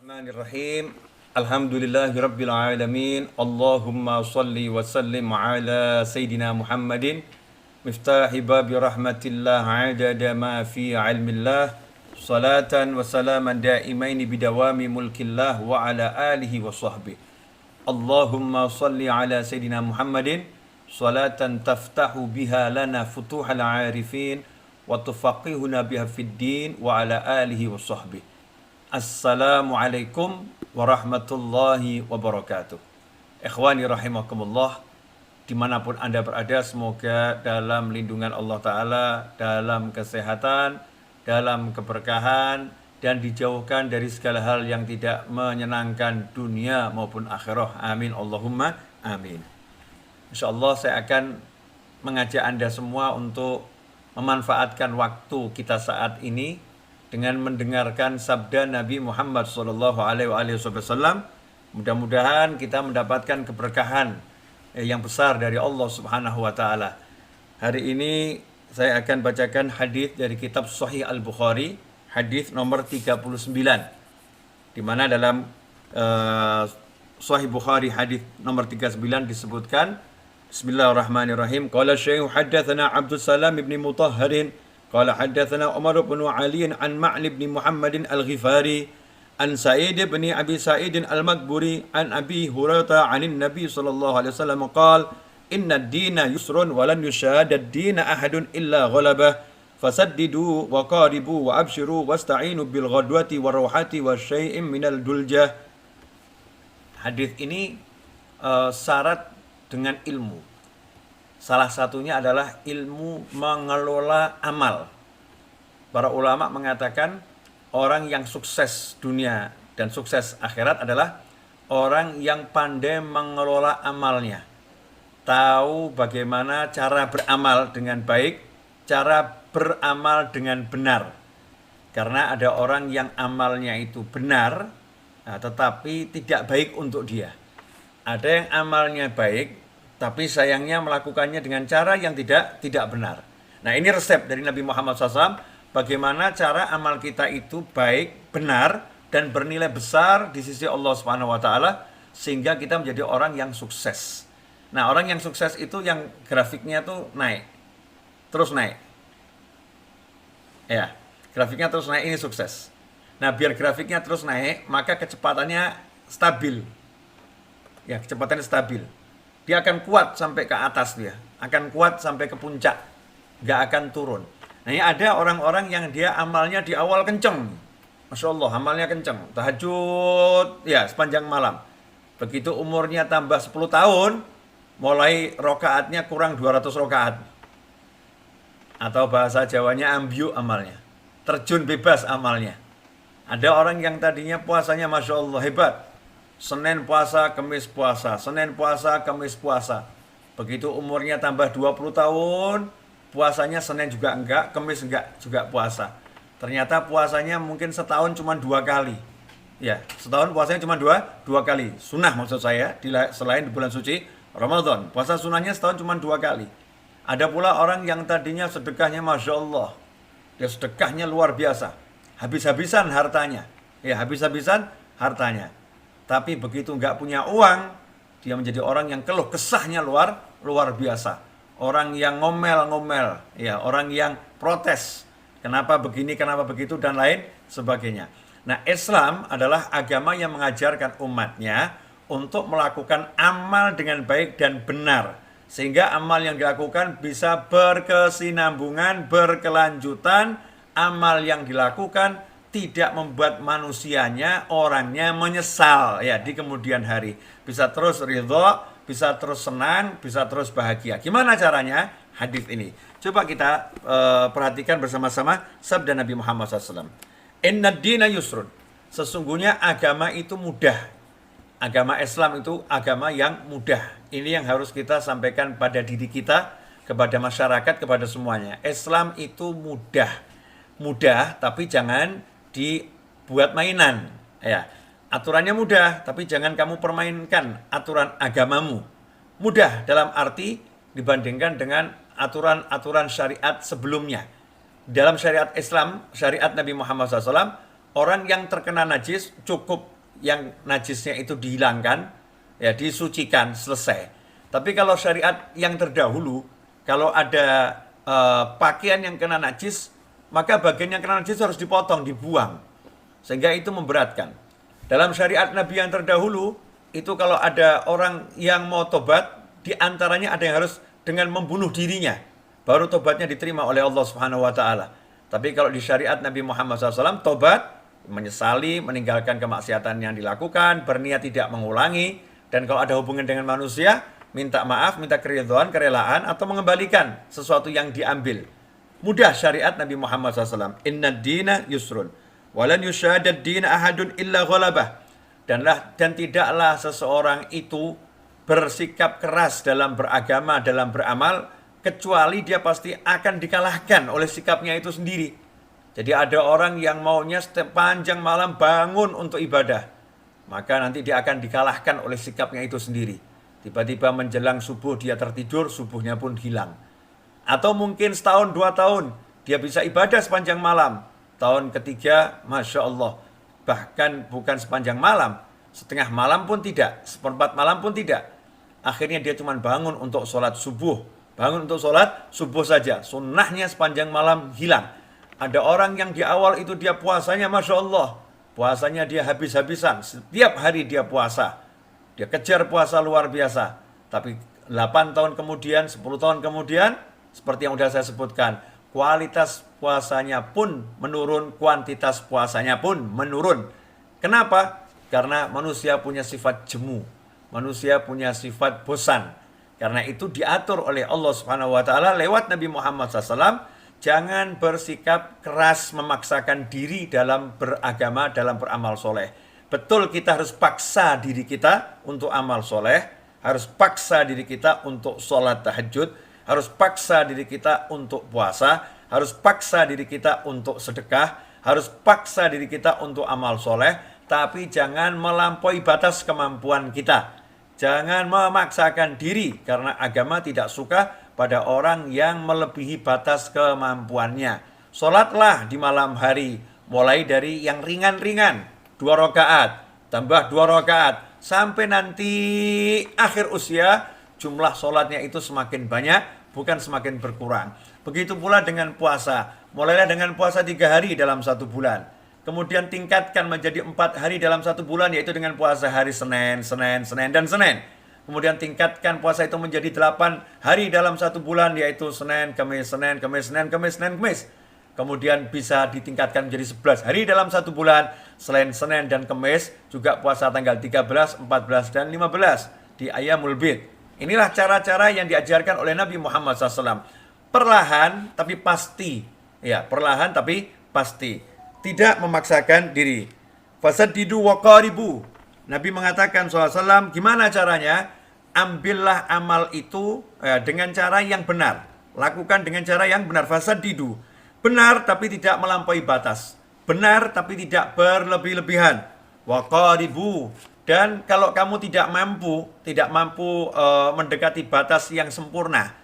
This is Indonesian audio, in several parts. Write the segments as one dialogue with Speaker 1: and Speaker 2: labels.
Speaker 1: Bismillahirrahmanirrahim. Alhamdulillahirabbil alamin. Allahumma shalli wa sallim ala sayidina Muhammadin miftahi babi rahmatillah adada ma fi ilmillah salatan wa salaman daimaini bidawami mulkillah wa ala alihi wa sahbihi. Allahumma shalli ala sayidina Muhammadin salatan taftahu biha lana futuhal arifin wa tufaqihuna biha fid din wa ala alihi wa sahbihi. Assalamualaikum warahmatullahi wabarakatuh. Ikhwani rahimakumullah, dimanapun Anda berada, semoga dalam lindungan Allah Ta'ala, dalam kesehatan, dalam keberkahan, dan dijauhkan dari segala hal yang tidak menyenangkan dunia maupun akhirah. Amin Allahumma amin. InsyaAllah saya akan mengajak Anda semua untuk memanfaatkan waktu kita saat ini dengan mendengarkan sabda Nabi Muhammad SAW. Mudah-mudahan kita mendapatkan keberkahan yang besar dari Allah Subhanahu wa Ta'ala. Hari ini saya akan bacakan hadis dari kitab Sahih Al-Bukhari, hadis nomor 39, di mana dalam Sahih Bukhari hadis nomor 39 disebutkan, Bismillahirrahmanirrahim. Qala Syekh haddatsana Abdus Salam ibn Mutahharin قال حدثنا عمر بن علي عن معن بن محمد الغفاري عن سعيد بن أبي سعيد المقبري عن أبي هريرة عن النبي صلى الله عليه وسلم قال إن الدين يسر ولن يشاد الدين أحد إلا غلبه فسددوا وقاربوا وأبشروا واستعينوا بالغدوة والروحة والشيء من الدلجة. Hadis ini syarat dengan ilmu. Salah satunya adalah ilmu mengelola amal. Para ulama mengatakan orang yang sukses dunia dan sukses akhirat adalah orang yang pandai mengelola amalnya. Tahu bagaimana cara beramal dengan baik, cara beramal dengan benar. Karena ada orang yang amalnya itu benar, tetapi tidak baik untuk dia. Ada yang amalnya baik, tapi sayangnya melakukannya dengan cara yang tidak benar. Nah, ini resep dari Nabi Muhammad SAW, bagaimana cara amal kita itu baik, benar, dan bernilai besar di sisi Allah Subhanahu wa Ta'ala, sehingga kita menjadi orang yang sukses. Nah, orang yang sukses itu yang grafiknya tuh naik, terus naik. Ya, grafiknya terus naik, ini sukses. Nah, biar grafiknya terus naik, maka kecepatannya stabil. Ya, kecepatannya stabil. Dia akan kuat sampai ke atas, dia akan kuat sampai ke puncak, gak akan turun. Nah, ini ada orang-orang yang dia amalnya di awal kenceng, Masya Allah, amalnya kenceng, tahajud ya sepanjang malam. Begitu umurnya tambah 10 tahun, mulai rokaatnya kurang 200 rokaat, atau bahasa Jawanya ambiu amalnya, terjun bebas amalnya. Ada orang yang tadinya puasanya Masya Allah hebat, Senin puasa, Kamis puasa, Senin puasa, Kamis puasa. Begitu umurnya tambah 20 tahun, puasanya Senin juga enggak, Kamis enggak juga puasa. Ternyata puasanya mungkin setahun cuma 2 kali. Ya, setahun puasanya cuma dua kali. Sunnah maksud saya, selain di bulan suci Ramadan. Puasa sunnahnya setahun cuma 2 kali. Ada pula orang yang tadinya sedekahnya Masya Allah. Dia sedekahnya luar biasa. Habis-habisan hartanya. Ya, habis-habisan hartanya. Tapi begitu nggak punya uang, dia menjadi orang yang keluh kesahnya luar biasa. Orang yang ngomel-ngomel, ya, orang yang protes. Kenapa begini, kenapa begitu, dan lain sebagainya. Nah, Islam adalah agama yang mengajarkan umatnya untuk melakukan amal dengan baik dan benar. Sehingga amal yang dilakukan bisa berkesinambungan, berkelanjutan. Amal yang dilakukan tidak membuat manusianya, orangnya menyesal ya di kemudian hari. Bisa terus ridho, bisa terus senang, bisa terus bahagia. Gimana caranya? Hadis ini. Coba kita perhatikan bersama-sama sabda Nabi Muhammad SAW. Inna dina yusrun. Sesungguhnya agama itu mudah. Agama Islam itu agama yang mudah. Ini yang harus kita sampaikan pada diri kita, kepada masyarakat, kepada semuanya. Islam itu mudah. Mudah, tapi jangan dibuat mainan, ya. Aturannya mudah, tapi jangan kamu permainkan aturan agamamu. Mudah dalam arti dibandingkan dengan aturan-aturan syariat sebelumnya. Dalam syariat Islam, syariat Nabi Muhammad SAW, Orang yang terkena najis cukup yang najisnya itu dihilangkan, ya disucikan, selesai. Tapi kalau syariat yang terdahulu, kalau ada pakaian yang kena najis, maka bagian yang kena najis harus dipotong, dibuang. Sehingga itu memberatkan. Dalam syariat Nabi yang terdahulu, itu kalau ada orang yang mau tobat, di antaranya ada yang harus dengan membunuh dirinya. Baru tobatnya diterima oleh Allah Subhanahu wa Ta'ala. Tapi kalau di syariat Nabi Muhammad SAW, tobat, menyesali, meninggalkan kemaksiatan yang dilakukan, berniat tidak mengulangi, dan kalau ada hubungan dengan manusia, minta maaf, minta keridhaan, kerelaan, atau mengembalikan sesuatu yang diambil. Mudah syariat Nabi Muhammad SAW. Inna dina yusrun. Walan yusyadad dina ahadun illa ghalabah. Dan tidaklah seseorang itu bersikap keras dalam beragama, dalam beramal, kecuali dia pasti akan dikalahkan oleh sikapnya itu sendiri. Jadi ada orang yang maunya sepanjang malam bangun untuk ibadah, maka nanti dia akan dikalahkan oleh sikapnya itu sendiri. Tiba-tiba menjelang subuh dia tertidur, subuhnya pun hilang. Atau mungkin setahun, 2 tahun, dia bisa ibadah sepanjang malam. Tahun ketiga, Masya Allah, bahkan bukan sepanjang malam, setengah malam pun tidak, seperempat malam pun tidak. Akhirnya dia cuma bangun untuk sholat subuh. Bangun untuk sholat subuh saja. Sunnahnya sepanjang malam hilang. Ada orang yang di awal itu dia puasanya Masya Allah. Puasanya dia habis-habisan. Setiap hari dia puasa. Dia kejar puasa luar biasa. Tapi 8 tahun kemudian, 10 tahun kemudian, seperti yang sudah saya sebutkan, kualitas puasanya pun menurun, kuantitas puasanya pun menurun. Kenapa? Karena manusia punya sifat jemu. Manusia punya sifat bosan. Karena itu diatur oleh Allah Subhanahu wa Ta'ala lewat Nabi Muhammad SAW. Jangan bersikap keras memaksakan diri dalam beragama, dalam beramal soleh. Betul kita harus paksa diri kita untuk amal soleh. Harus paksa diri kita untuk sholat tahajud. Harus paksa diri kita untuk puasa. Harus paksa diri kita untuk sedekah. Harus paksa diri kita untuk amal soleh. Tapi jangan melampaui batas kemampuan kita. Jangan memaksakan diri, karena agama tidak suka pada orang yang melebihi batas kemampuannya. Sholatlah di malam hari, mulai dari yang ringan-ringan, 2 rakaat, tambah 2 rakaat, sampai nanti akhir usia, jumlah sholatnya itu semakin banyak, bukan semakin berkurang. Begitu pula dengan puasa, mulailah dengan puasa 3 hari dalam 1 bulan. Kemudian tingkatkan menjadi 4 hari dalam 1 bulan, yaitu dengan puasa hari Senin, dan Senin. Kemudian tingkatkan puasa itu menjadi 8 hari dalam 1 bulan, yaitu Senin, Kamis, Senin, Kamis, Senin, Kamis, Senin, Kamis. Kemudian bisa ditingkatkan menjadi 11 hari dalam 1 bulan, selain Senin dan Kamis, juga puasa tanggal 13, 14, dan 15 di Ayyamul Bid. Inilah cara-cara yang diajarkan oleh Nabi Muhammad SAW. Perlahan tapi pasti. Ya, perlahan tapi pasti. Tidak memaksakan diri. Fasaddidu wa qaribu. Nabi mengatakan SAW, gimana caranya? Ambillah amal itu dengan cara yang benar. Lakukan dengan cara yang benar. Fasaddidu. Benar tapi tidak melampaui batas. Benar tapi tidak berlebih-lebihan. Wa qaribu. Dan kalau kamu tidak mampu mendekati batas yang sempurna.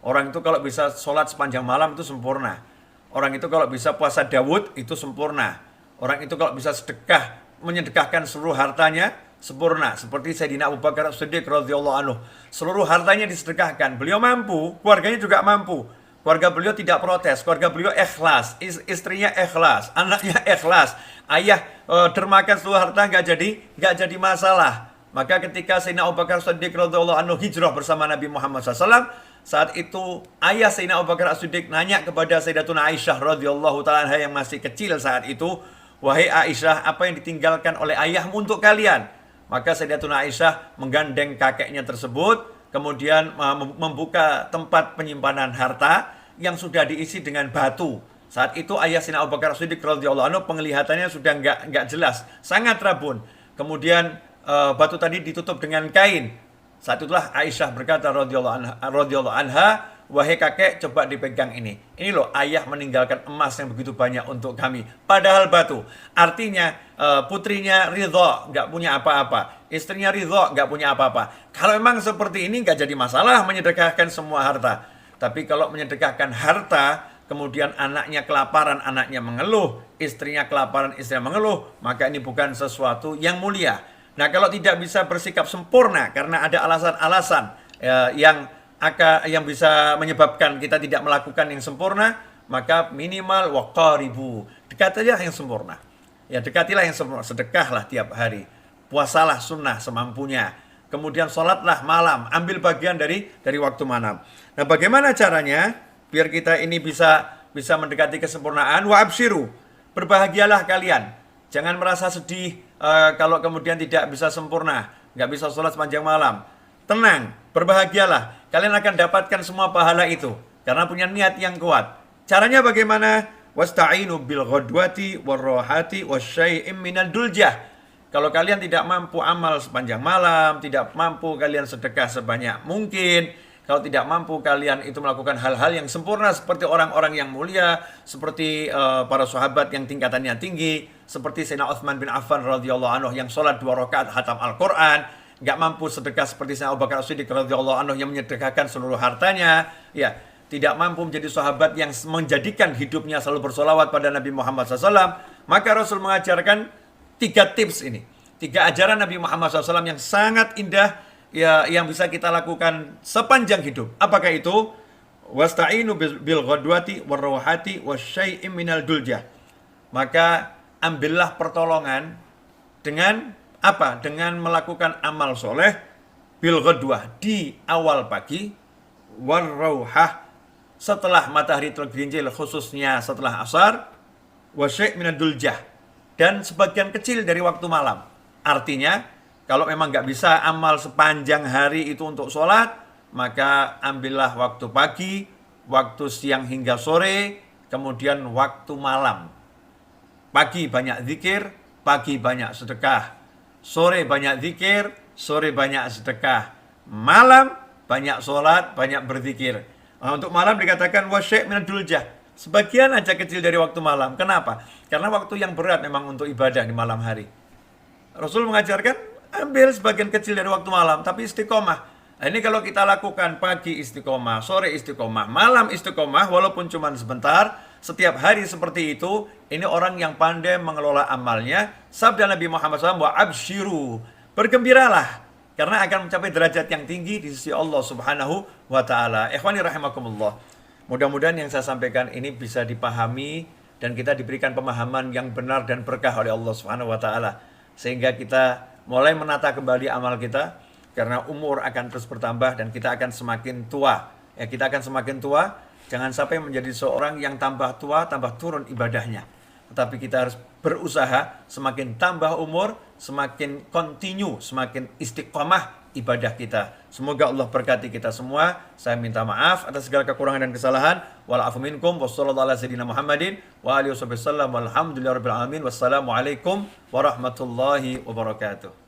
Speaker 1: Orang itu kalau bisa sholat sepanjang malam itu sempurna. Orang itu kalau bisa puasa Daud itu sempurna. Orang itu kalau bisa sedekah, menyedekahkan seluruh hartanya sempurna. Seperti Sayyidina Abu Bakar As-Siddiq radhiyallahu anhu. Seluruh hartanya disedekahkan. Beliau mampu, keluarganya juga mampu. Keluarga beliau tidak protes, keluarga beliau ikhlas, istrinya ikhlas, anaknya ikhlas. Ayah dermakan seluruh harta nggak jadi masalah. Maka ketika Sayyidina Abu Bakar As-Siddiq radhiyallahu anhu hijrah bersama Nabi Muhammad SAW, saat itu ayah Sayyidina Abu Bakar As-Siddiq nanya kepada Sayyidatuna Aisyah radhiyallahu ta'ala anha yang masih kecil saat itu, "Wahai Aisyah, apa yang ditinggalkan oleh ayahmu untuk kalian?" Maka Sayyidatuna Aisyah menggandeng kakeknya tersebut, kemudian membuka tempat penyimpanan harta yang sudah diisi dengan batu. Saat itu ayah Sayyidina Abu Bakar As-Siddiq radhiyallahu anhu penglihatannya sudah enggak jelas, sangat rabun. Kemudian batu tadi ditutup dengan kain. Saat itulah Aisyah berkata radhiyallahu anha, "Wahai kakek, coba dipegang ini. Ini loh ayah meninggalkan emas yang begitu banyak untuk kami. Padahal batu." Artinya putrinya ridho, nggak punya apa-apa. Istrinya ridho, nggak punya apa-apa. Kalau memang seperti ini nggak jadi masalah menyedekahkan semua harta. Tapi kalau menyedekahkan harta kemudian anaknya kelaparan, anaknya mengeluh, istrinya kelaparan, istrinya mengeluh, maka ini bukan sesuatu yang mulia. Nah, kalau tidak bisa bersikap sempurna karena ada alasan-alasan yang bisa menyebabkan kita tidak melakukan yang sempurna, maka minimal waqaribu, dekatilah yang sempurna. Ya, dekatilah yang sempurna, sedekahlah tiap hari, puasalah sunnah semampunya, kemudian sholatlah malam, ambil bagian dari waktu malam. Nah, bagaimana caranya biar kita ini bisa mendekati kesempurnaan? Wa absyiru, berbahagialah kalian. Jangan merasa sedih kalau kemudian tidak bisa sempurna, nggak bisa sholat sepanjang malam. Tenang, berbahagialah. Kalian akan dapatkan semua pahala itu karena punya niat yang kuat. Caranya bagaimana? Wasta'inu bil ghadwati warrohati wasyai'im minal duljah. Kalau kalian tidak mampu amal sepanjang malam, tidak mampu kalian sedekah sebanyak mungkin, kalau tidak mampu kalian itu melakukan hal-hal yang sempurna seperti orang-orang yang mulia, seperti para sahabat yang tingkatannya tinggi, seperti Sayyidina Utsman bin Affan radhiyallahu anhu yang sholat 2 rakaat khatam Al-Quran, nggak mampu sedekah seperti Sayyidina Abu Bakar As-Siddiq radhiyallahu anhu yang menyedekahkan seluruh hartanya, ya, tidak mampu menjadi sahabat yang menjadikan hidupnya selalu bersolawat pada Nabi Muhammad SAW, maka Rasul mengajarkan 3 tips ini, 3 ajaran Nabi Muhammad SAW yang sangat indah, ya, yang bisa kita lakukan sepanjang hidup. Apakah itu? Wasta'inu bil ghadwati warrawhati wasyai'im minal duljah. Maka ambillah pertolongan dengan apa? Dengan melakukan amal soleh bil ghadwah, di awal pagi, warrawhah, setelah matahari tergelincir, khususnya setelah asar, wasyai' minal duljah, dan sebagian kecil dari waktu malam. Artinya, kalau memang nggak bisa amal sepanjang hari itu untuk sholat, maka ambillah waktu pagi, waktu siang hingga sore, kemudian waktu malam. Pagi banyak zikir, pagi banyak sedekah. Sore banyak zikir, sore banyak sedekah. Malam banyak sholat, banyak berzikir. Nah, untuk malam dikatakan wasyai' minal duljah, sebagian aja kecil dari waktu malam. Kenapa? Karena waktu yang berat memang untuk ibadah di malam hari. Rasul mengajarkan ambil sebagian kecil dari waktu malam, tapi istiqomah. Nah, ini kalau kita lakukan pagi istiqomah, sore istiqomah, malam istiqomah, walaupun cuma sebentar, setiap hari seperti itu, ini orang yang pandai mengelola amalnya. Sabda Nabi Muhammad SAW, wa absyiru, bergembiralah, karena akan mencapai derajat yang tinggi di sisi Allah Subhanahu wa Ta'ala. Ikhwani rahimakumullah. Mudah-mudahan yang saya sampaikan ini bisa dipahami dan kita diberikan pemahaman yang benar dan berkah oleh Allah Subhanahu wa Ta'ala, sehingga kita mulai menata kembali amal kita, karena umur akan terus bertambah dan kita akan semakin tua. Ya, kita akan semakin tua, jangan sampai menjadi seorang yang tambah tua, tambah turun ibadahnya. Tetapi kita harus berusaha, semakin tambah umur, semakin continue, semakin istiqomah ibadah kita. Semoga Allah berkati kita semua. Saya minta maaf atas segala kekurangan dan kesalahan. Wa'alafu minkum, wassallallahu ala sayyidina Muhammadin, wa alihi wasallam, walhamdulillahirabbil alamin, wassalamualaikum warahmatullahi wabarakatuh.